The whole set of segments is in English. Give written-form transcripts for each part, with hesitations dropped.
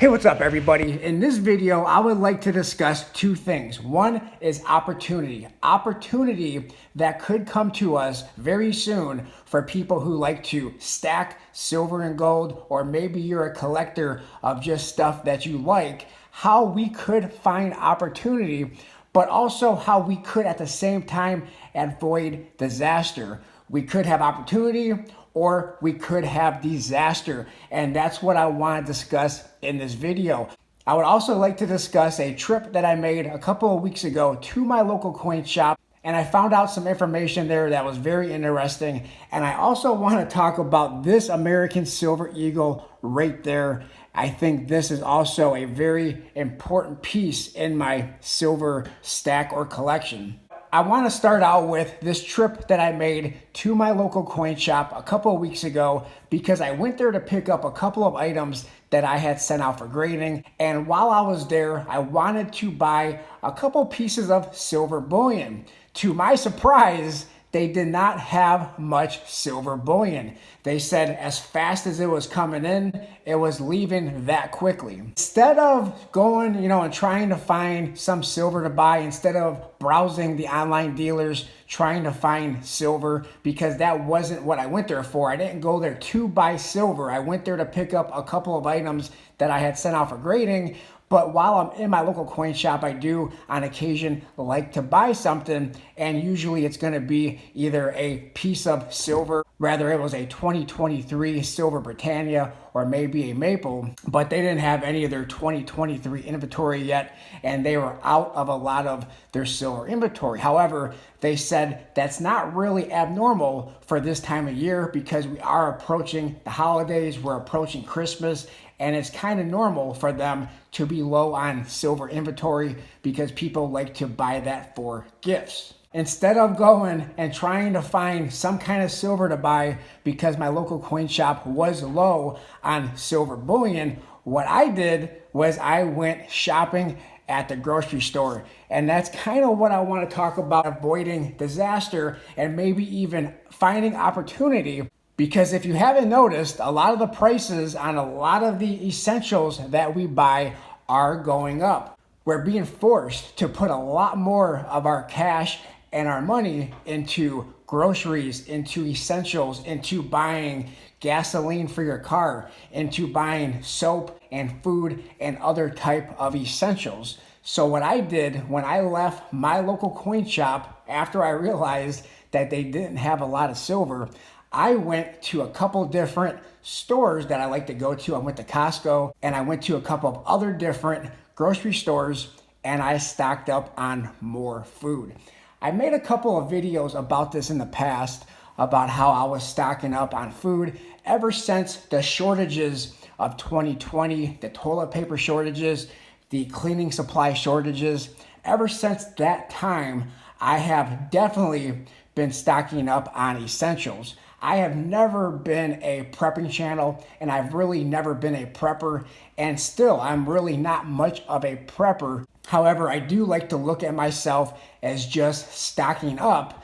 Hey, what's up everybody? In this video, I would like to discuss two things. One is opportunity. Opportunity that could come to us very soon for people who like to stack silver and gold, or maybe you're a collector of just stuff that you like, how we could find opportunity, but also how we could at the same time avoid disaster. We could have opportunity or we could have disaster. And that's what I want to discuss in this video. I would also like to discuss a trip that I made a couple of weeks ago to my local coin shop. And I found out some information there that was very interesting. And I also want to talk about this American Silver Eagle right there. I think this is also a very important piece in my silver stack or collection. I want to start out with this trip that I made to my local coin shop a couple of weeks ago because I went there to pick up a couple of items that I had sent out for grading. And while I was there, I wanted to buy a couple pieces of silver bullion. To my surprise, they did not have much silver bullion. They said as fast as it was coming in, it was leaving that quickly. Instead of going, and trying to find some silver to buy, instead of browsing the online dealers, trying to find silver, because that wasn't what I went there for. I didn't go there to buy silver. I went there to pick up a couple of items that I had sent out for grading. But while I'm in my local coin shop, I do on occasion like to buy something, and usually it's going to be either a piece of silver, rather it was a 2023 Silver Britannia or maybe a maple, but they didn't have any of their 2023 inventory yet, and they were out of a lot of their silver inventory. However, they said that's not really abnormal for this time of year because we are approaching the holidays, we're approaching Christmas, and it's kind of normal for them to be low on silver inventory because people like to buy that for gifts. Instead of going and trying to find some kind of silver to buy because my local coin shop was low on silver bullion, what I did was I went shopping at the grocery store. And that's kind of what I want to talk about, avoiding disaster and maybe even finding opportunity. Because if you haven't noticed, a lot of the prices on a lot of the essentials that we buy are going up. We're being forced to put a lot more of our cash and our money into groceries, into essentials, into buying gasoline for your car, into buying soap and food and other type of essentials. So what I did when I left my local coin shop, after I realized that they didn't have a lot of silver, I went to a couple different stores that I like to go to. I went to Costco and I went to a couple of other different grocery stores, and I stocked up on more food. I made a couple of videos about this in the past, about how I was stocking up on food ever since the shortages of 2020, the toilet paper shortages, the cleaning supply shortages. Ever since that time, I have definitely been stocking up on essentials. I have never been a prepping channel, and I've really never been a prepper, and still I'm really not much of a prepper. However, I do like to look at myself as just stocking up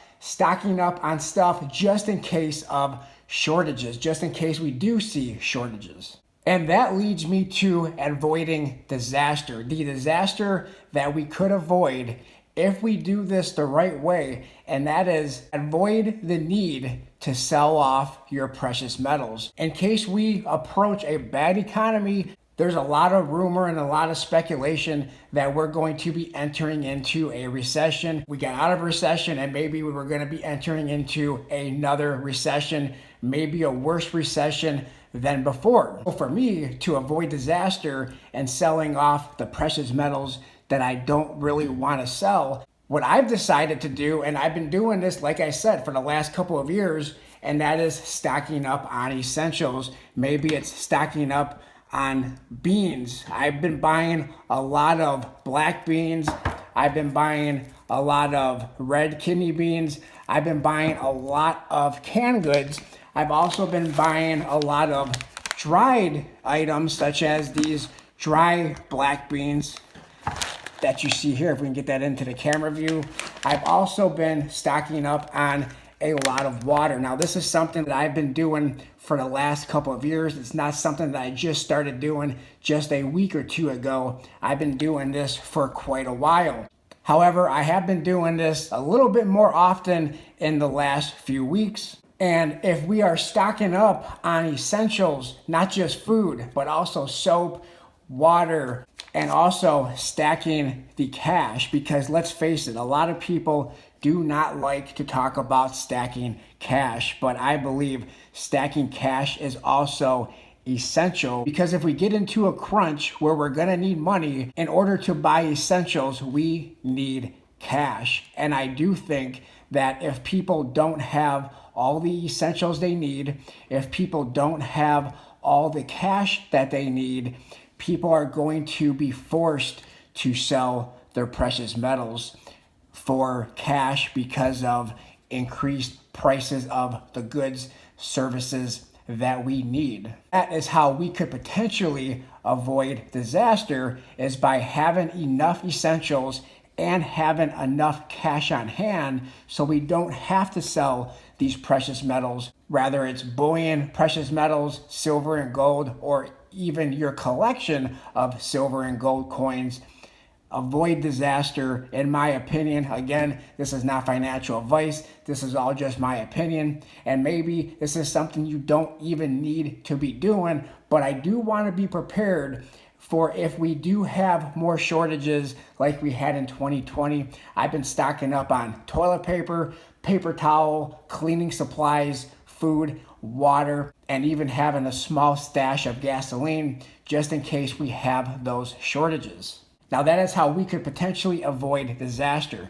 on stuff just in case of shortages, just in case we do see shortages. And that leads me to avoiding disaster, the disaster that we could avoid if we do this the right way, and that is avoid the need to sell off your precious metals. In case we approach a bad economy, there's a lot of rumor and a lot of speculation that we're going to be entering into a recession. We got out of a recession and maybe we were going to be entering into another recession, maybe a worse recession than before. So for me, to avoid disaster and selling off the precious metals that I don't really want to sell, what I've decided to do, and I've been doing this, like I said, for the last couple of years, and that is stocking up on essentials. Maybe it's stocking up on beans. I've been buying a lot of black beans. I've been buying a lot of red kidney beans. I've been buying a lot of canned goods. I've also been buying a lot of dried items, such as these dry black beans that you see here, if we can get that into the camera view. I've also been stocking up on a lot of water. Now, this is something that I've been doing for the last couple of years. It's not something that I just started doing just a week or two ago. I've been doing this for quite a while. However, I have been doing this a little bit more often in the last few weeks. And if we are stocking up on essentials, not just food, but also soap, water, and also stacking the cash, because let's face it, a lot of people do not like to talk about stacking cash, but I believe stacking cash is also essential, because if we get into a crunch where we're going to need money in order to buy essentials, we need cash. And I do think that if people don't have all the essentials they need, if people don't have all the cash that they need, people are going to be forced to sell their precious metals for cash because of increased prices of the goods, services that we need. That is how we could potentially avoid disaster, is by having enough essentials and having enough cash on hand so we don't have to sell these precious metals, whether it's bullion, precious metals, silver and gold, or even your collection of silver and gold coins. Avoid disaster, in my opinion. Again, this is not financial advice. This is all just my opinion. And maybe this is something you don't even need to be doing, but I do want to be prepared for if we do have more shortages like we had in 2020. I've been stocking up on toilet paper, paper towel, cleaning supplies, food, water, and even having a small stash of gasoline just in case we have those shortages. Now, that is how we could potentially avoid disaster.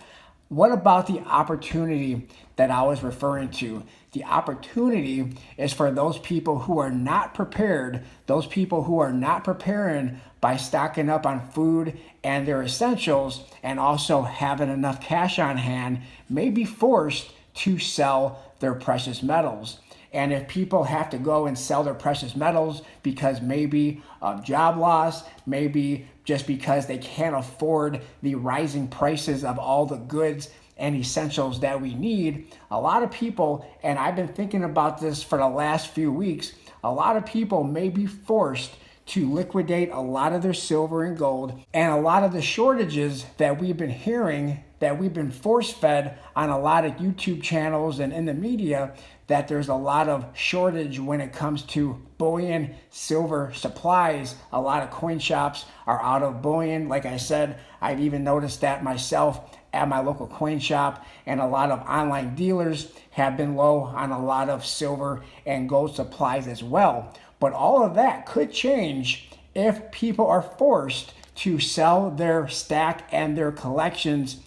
What about the opportunity that I was referring to? The opportunity is for those people who are not prepared, those people who are not preparing by stocking up on food and their essentials and also having enough cash on hand, may be forced to sell their precious metals. And if people have to go and sell their precious metals because maybe of job loss, maybe just because they can't afford the rising prices of all the goods and essentials that we need, a lot of people, and I've been thinking about this for the last few weeks, a lot of people may be forced to liquidate a lot of their silver and gold, and a lot of the shortages that we've been hearing, that we've been force-fed on a lot of YouTube channels and in the media, that there's a lot of shortage when it comes to bullion, silver supplies. A lot of coin shops are out of bullion. Like I said, I've even noticed that myself at my local coin shop, and a lot of online dealers have been low on a lot of silver and gold supplies as well. But all of that could change if people are forced to sell their stack and their collections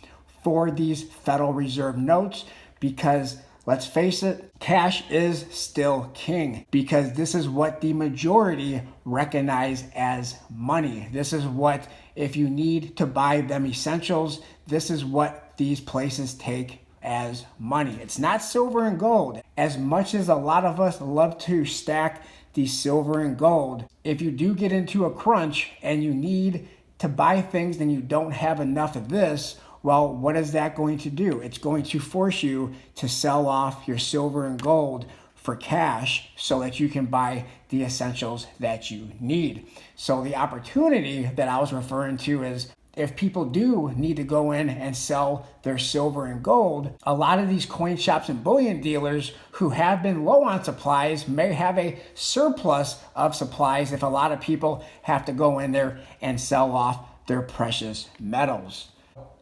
for these Federal Reserve notes, because let's face it, cash is still king, because this is what the majority recognize as money. This is what, if you need to buy them essentials, this is what these places take as money. It's not silver and gold. As much as a lot of us love to stack the silver and gold, if you do get into a crunch and you need to buy things and you don't have enough of this, well, what is that going to do? It's going to force you to sell off your silver and gold for cash so that you can buy the essentials that you need. So the opportunity that I was referring to is, if people do need to go in and sell their silver and gold, a lot of these coin shops and bullion dealers who have been low on supplies may have a surplus of supplies if a lot of people have to go in there and sell off their precious metals.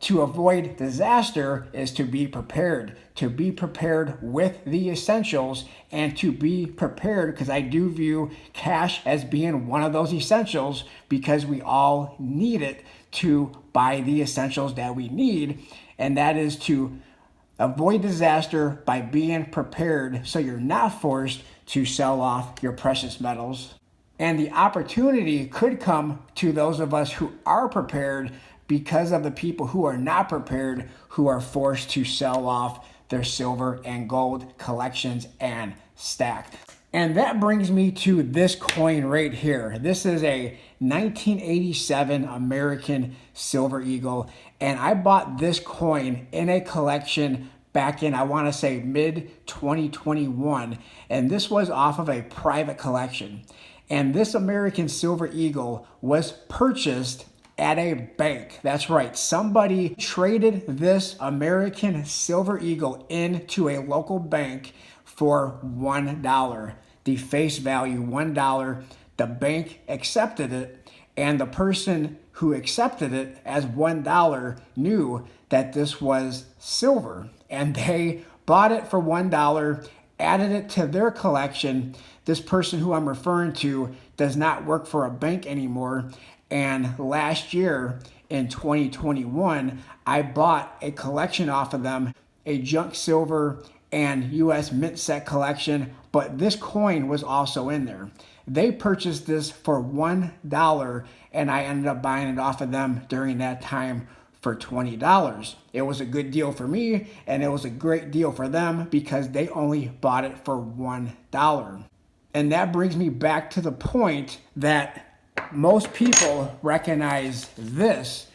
To avoid disaster is to be prepared with the essentials, and to be prepared, because I do view cash as being one of those essentials, because we all need it to buy the essentials that we need, and that is to avoid disaster by being prepared so you're not forced to sell off your precious metals. And the opportunity could come to those of us who are prepared, because of the people who are not prepared, who are forced to sell off their silver and gold collections and stack. And that brings me to this coin right here. This is a 1987 American Silver Eagle, and I bought this coin in a collection back in, I want to say, mid 2021. And this was off of a private collection. And this American Silver Eagle was purchased at a bank. That's right. Somebody traded this American Silver Eagle into a local bank for $1. The face value, $1. The bank accepted it, and the person who accepted it as $1 knew that this was silver, and they bought it for $1, added it to their collection. This person who I'm referring to does not work for a bank anymore. And last year in 2021, I bought a collection off of them, a junk silver and US mint set collection, but this coin was also in there. They purchased this for $1, and I ended up buying it off of them during that time for $20. It was a good deal for me, and it was a great deal for them because they only bought it for $1. And that brings me back to the point that most people recognize this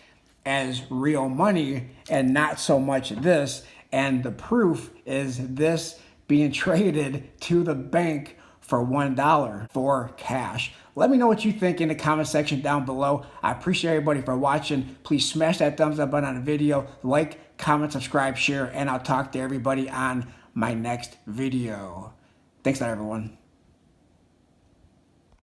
as real money and not so much this. And the proof is this being traded to the bank for $1 for cash. Let me know what you think in the comment section down below. I appreciate everybody for watching. Please smash that thumbs up button on the video, like, comment, subscribe, share, and I'll talk to everybody on my next video. Thanks a lot, everyone.